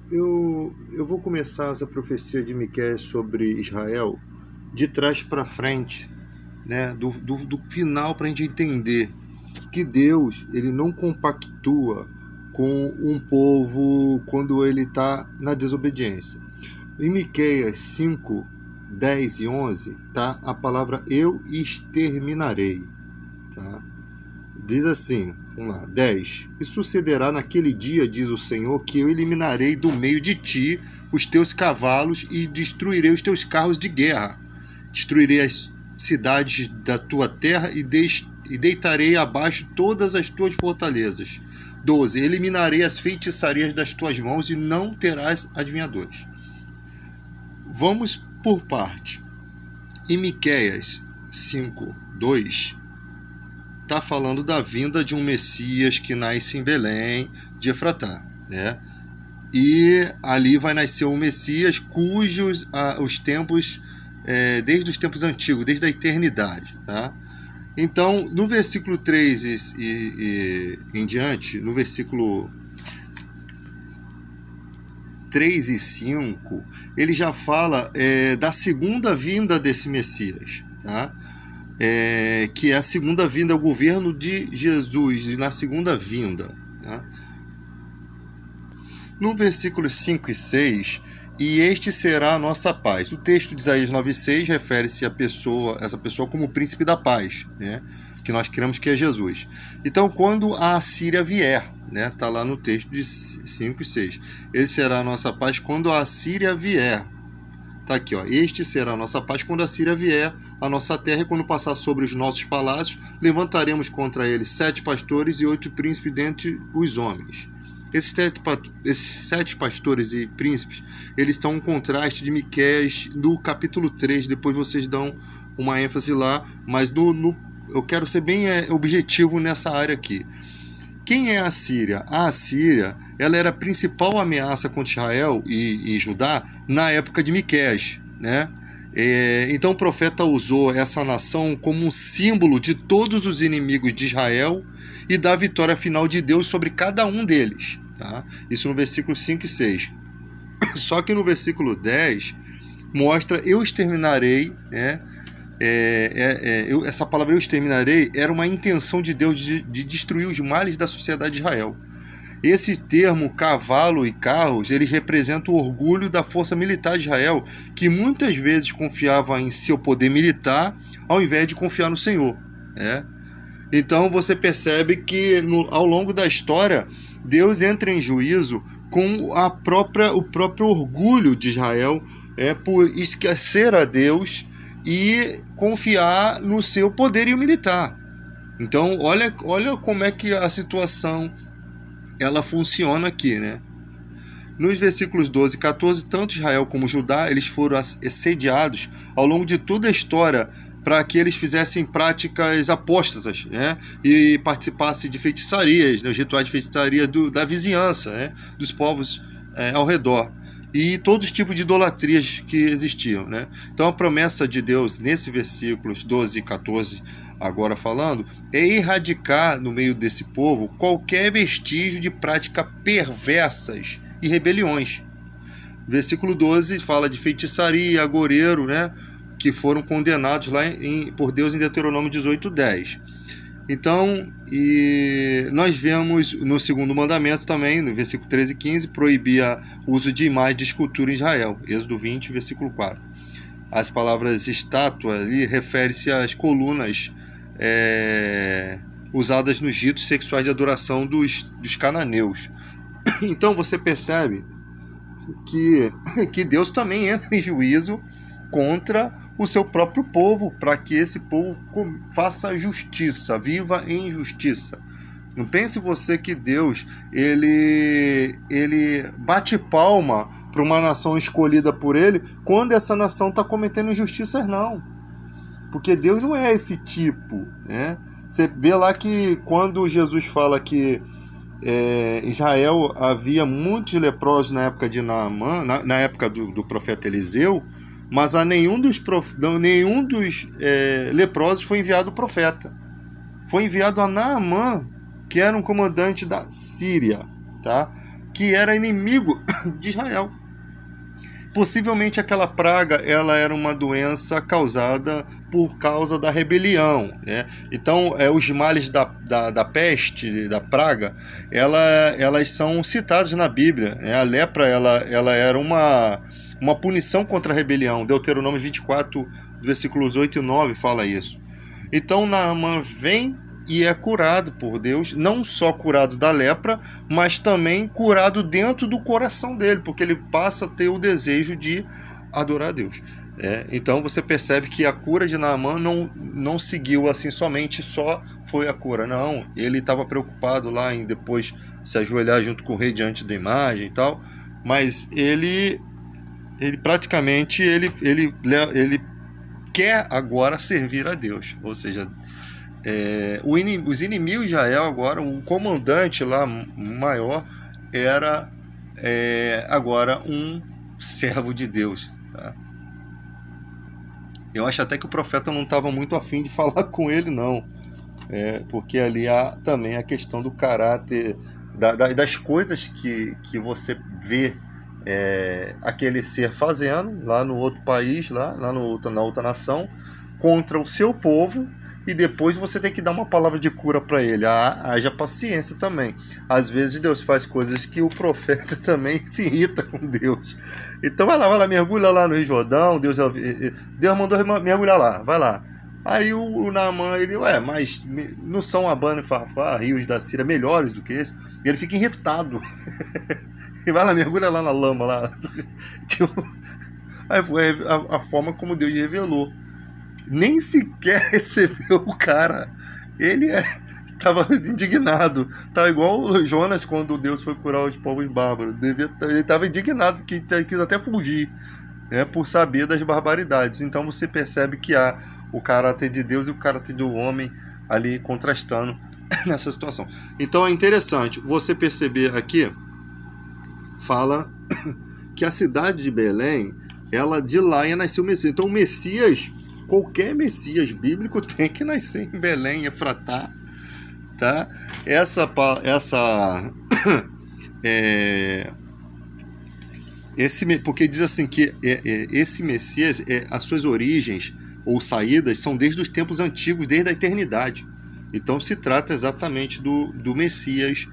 Eu vou começar essa profecia de Miqueias sobre Israel de trás para frente, né? Do final, para a gente entender que Deus ele não compactua com um povo quando ele está na desobediência. Em Miqueias 5, 10 e 11, tá a palavra eu exterminarei. Tá? Diz assim, vamos lá, 10. E sucederá naquele dia, diz o Senhor, que eu eliminarei do meio de ti os teus cavalos e destruirei os teus carros de guerra. Destruirei as cidades da tua terra e deitarei abaixo todas as tuas fortalezas. 12. Eliminarei as feitiçarias das tuas mãos e não terás adivinhadores. Vamos por parte. Em Miqueias 5, 2, está falando da vinda de um Messias que nasce em Belém de Efratá, né? E ali vai nascer um Messias cujos os tempos, desde os tempos antigos, desde a eternidade, tá? Então, no versículo 3 e em diante, no versículo 3 e 5, ele já fala da segunda vinda desse Messias, tá? Que é a segunda vinda, o governo de Jesus na segunda vinda. Tá? No versículos 5 e 6, e este será a nossa paz. O texto de Isaías 9,6 refere-se a essa pessoa como o príncipe da paz, né? Que nós cremos que é Jesus. Então, quando a Assíria vier, né? Está lá no texto de 5 e 6. Ele será a nossa paz quando a Assíria vier. Está aqui, ó. Este será a nossa paz quando a Síria vier à nossa terra, e quando passar sobre os nossos palácios, levantaremos contra ele 7 pastores e 8 príncipes dentre os homens. Esses 7 pastores e príncipes, eles estão um contraste de Miqueias do capítulo 3, depois vocês dão uma ênfase lá, mas eu quero ser bem objetivo nessa área aqui. Quem é a Síria? A Assíria, ela era a principal ameaça contra Israel e Judá na época de Miqueias, né? Então o profeta usou essa nação como um símbolo de todos os inimigos de Israel e da vitória final de Deus sobre cada um deles, tá? Isso no versículo 5 e 6. Só que no versículo 10 mostra eu exterminarei, né? Essa palavra eu exterminarei era uma intenção de Deus de destruir os males da sociedade de Israel. Esse termo cavalo e carros, ele representa o orgulho da força militar de Israel, que muitas vezes confiava em seu poder militar ao invés de confiar no Senhor, né? Então você percebe que ao longo da história Deus entra em juízo com o próprio orgulho de Israel, por esquecer a Deus e confiar no seu poderio militar. Então, olha como é que a situação ela funciona aqui, né? Nos versículos 12 e 14, tanto Israel como Judá, eles foram assediados ao longo de toda a história para que eles fizessem práticas apóstatas, né? E participassem de feitiçarias, dos rituais de feitiçaria da vizinhança, né? Dos povos ao redor. E todos os tipos de idolatrias que existiam, né? Então a promessa de Deus nesses versículos 12 e 14, agora falando, é erradicar no meio desse povo qualquer vestígio de práticas perversas e rebeliões. Versículo 12 fala de feitiçaria, agoureiro, né? Que foram condenados lá por Deus em Deuteronômio 18:10. Então, nós vemos no segundo mandamento também, no versículo 13 e 15, proibia o uso de imagens de escultura em Israel. Êxodo 20, versículo 4. As palavras estátua ali refere-se às colunas usadas nos ritos sexuais de adoração dos cananeus. Então você percebe que Deus também entra em juízo contra o seu próprio povo, para que esse povo faça justiça, viva em justiça. Não pense você que Deus ele bate palma para uma nação escolhida por ele quando essa nação está cometendo injustiças, não. Porque Deus não é esse tipo, né? Você vê lá que quando Jesus fala que Israel havia muitos leprosos na época de Naamã, na época do profeta Eliseu, mas a nenhum dos leprosos foi enviado o profeta. Foi enviado a Naamã, que era um comandante da Síria, tá? que era inimigo de Israel. Possivelmente aquela praga ela era uma doença causada por causa da rebelião, né? Então, os males da peste, da praga, elas são citadas na Bíblia, né? A lepra ela era uma punição contra a rebelião. Deuteronômio 24, versículos 8 e 9 fala isso. Então, Naamã vem e é curado por Deus, não só curado da lepra, mas também curado dentro do coração dele, porque ele passa a ter o desejo de adorar a Deus. Então você percebe que a cura de Naamã não seguiu assim somente, só foi a cura. Não, ele estava preocupado lá em depois se ajoelhar junto com o rei diante da imagem e tal, mas ele praticamente ele quer agora servir a Deus, ou seja, os inimigos de Israel agora, o comandante lá maior era agora um servo de Deus, tá? Eu acho até que o profeta não estava muito afim de falar com ele, não, porque ali há também a questão do caráter, das coisas que você vê aquele ser fazendo lá no outro país, lá na outra nação, contra o seu povo, e depois você tem que dar uma palavra de cura para ele. Haja paciência também. Às vezes Deus faz coisas que o profeta também se irrita com Deus. Então vai lá, mergulha lá no Rio Jordão, Deus mandou mergulhar lá, vai lá. Aí o Naamã, ele, mas não são Abana e Farfá, rios da Síria, melhores do que esse? E ele fica irritado. E vai lá, mergulha lá na lama, lá. Aí foi a forma como Deus revelou. Nem sequer recebeu o cara. Ele estava indignado. Estava igual o Jonas quando Deus foi curar os povos bárbaros. Ele estava indignado, que quis até fugir, por saber das barbaridades. Então você percebe que há o caráter de Deus e o caráter do homem ali contrastando nessa situação. Então é interessante você perceber aqui, fala que a cidade de Belém, ela de lá ia nascer o Messias. Então o Messias, qualquer Messias bíblico tem que nascer em Belém, Efratá, tá? Porque diz assim que esse Messias, as suas origens ou saídas são desde os tempos antigos, desde a eternidade. Então se trata exatamente do Messias,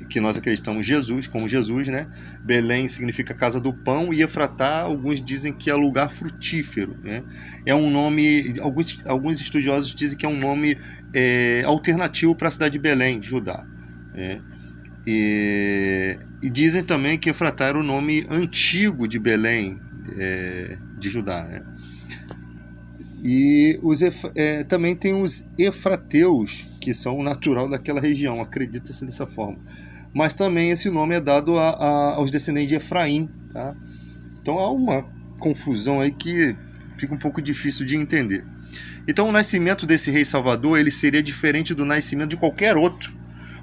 que nós acreditamos como Jesus, né? Belém significa casa do pão, e Efratá, alguns dizem que é lugar frutífero, né? É um nome, alguns estudiosos dizem que é um nome alternativo para a cidade de Belém, de Judá, e dizem também que Efratá era o nome antigo de Belém, de Judá, né? E também tem os efrateus, que são o natural daquela região, acredita-se dessa forma. Mas também esse nome é dado aos descendentes de Efraim, tá? Então há uma confusão aí que fica um pouco difícil de entender. Então o nascimento desse rei Salvador, ele seria diferente do nascimento de qualquer outro,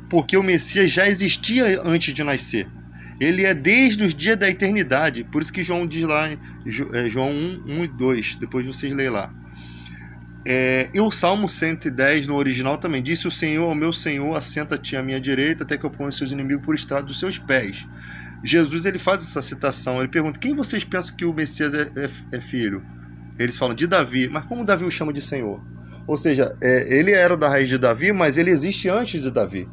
porque o Messias já existia antes de nascer. Ele é desde os dias da eternidade. Por isso que João diz lá, João 1 e 2, depois vocês leem lá. E o Salmo 110 no original também: disse o Senhor ao meu Senhor, assenta-te à minha direita, até que eu ponha os seus inimigos por estrado dos seus pés. Jesus, ele faz essa citação, ele pergunta: quem vocês pensam que o Messias é filho? Eles falam de Davi. Mas como Davi o chama de Senhor? Ou seja, ele era da raiz de Davi, mas ele existe antes de Davi.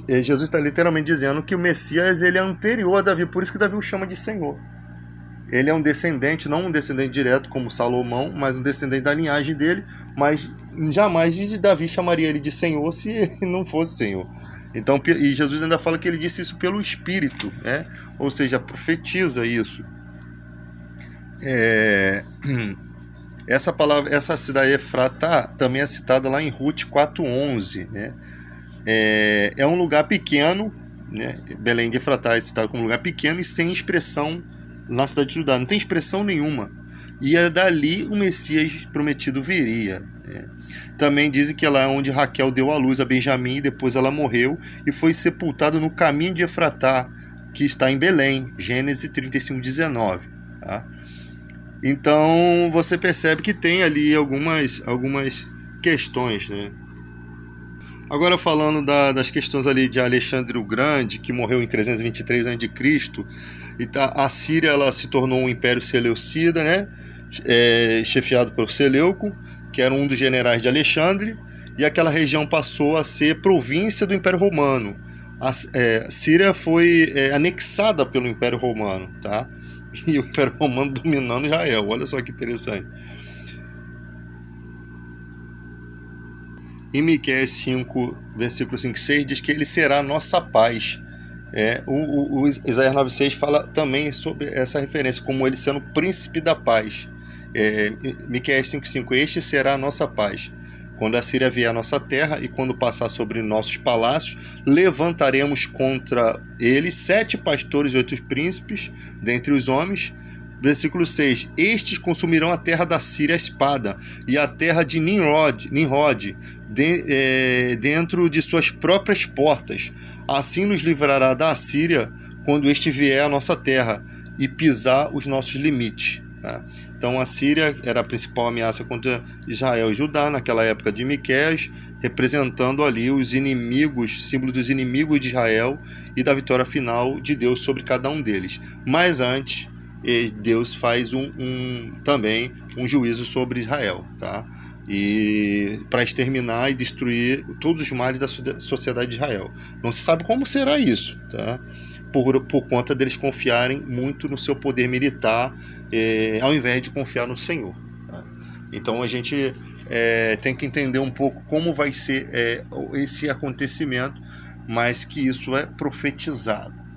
Jesus está literalmente dizendo que o Messias, ele é anterior a Davi, por isso que Davi o chama de Senhor. Ele é um descendente, não um descendente direto como Salomão, mas um descendente da linhagem dele, mas jamais Davi chamaria ele de Senhor se ele não fosse Senhor. Então, e Jesus ainda fala que ele disse isso pelo Espírito, né? Ou seja, profetiza isso. Essa palavra, essa cidade Efratá também é citada lá em Ruth 4:11, né? É um lugar pequeno, né? Belém de Efratá é citado como um lugar pequeno e sem expressão na cidade de Judá, não tem expressão nenhuma. E é dali o Messias prometido viria. Também dizem que é lá onde Raquel deu à luz a Benjamim, e depois ela morreu e foi sepultada no caminho de Efratá, que está em Belém, Gênesis 35:19. Tá? Então você percebe que tem ali algumas questões, né? Agora falando das questões ali de Alexandre o Grande, que morreu em 323 a.C., e a Síria ela se tornou um império seleucida, né? Chefiado por Seleuco, que era um dos generais de Alexandre, e aquela região passou a ser província do Império Romano. A Síria foi anexada pelo Império Romano, tá? E o Império Romano dominando Israel. Olha só que interessante. Em Miqueias 5, versículo 5 e 6, diz que ele será a nossa paz. O Isaías 9,6 fala também sobre essa referência, como ele sendo o príncipe da paz. Miqueias 5,5, este será a nossa paz. Quando a Síria vier à nossa terra e quando passar sobre nossos palácios, levantaremos contra ele 7 pastores e 8 príncipes dentre os homens. Versículo 6, estes consumirão a terra da Síria a espada, e a terra de Nimrod dentro de suas próprias portas. Assim nos livrará da Síria quando este vier à nossa terra e pisar os nossos limites. Tá? Então a Síria era a principal ameaça contra Israel e Judá naquela época de Miqueias, representando ali os inimigos, símbolo dos inimigos de Israel e da vitória final de Deus sobre cada um deles. Mas antes, Deus faz também um juízo sobre Israel, tá? E para exterminar e destruir todos os males da sociedade de Israel. Não se sabe como será isso, tá? Por conta deles confiarem muito no seu poder militar, ao invés de confiar no Senhor. Tá? Então a gente tem que entender um pouco como vai ser esse acontecimento, mas que isso é profetizado.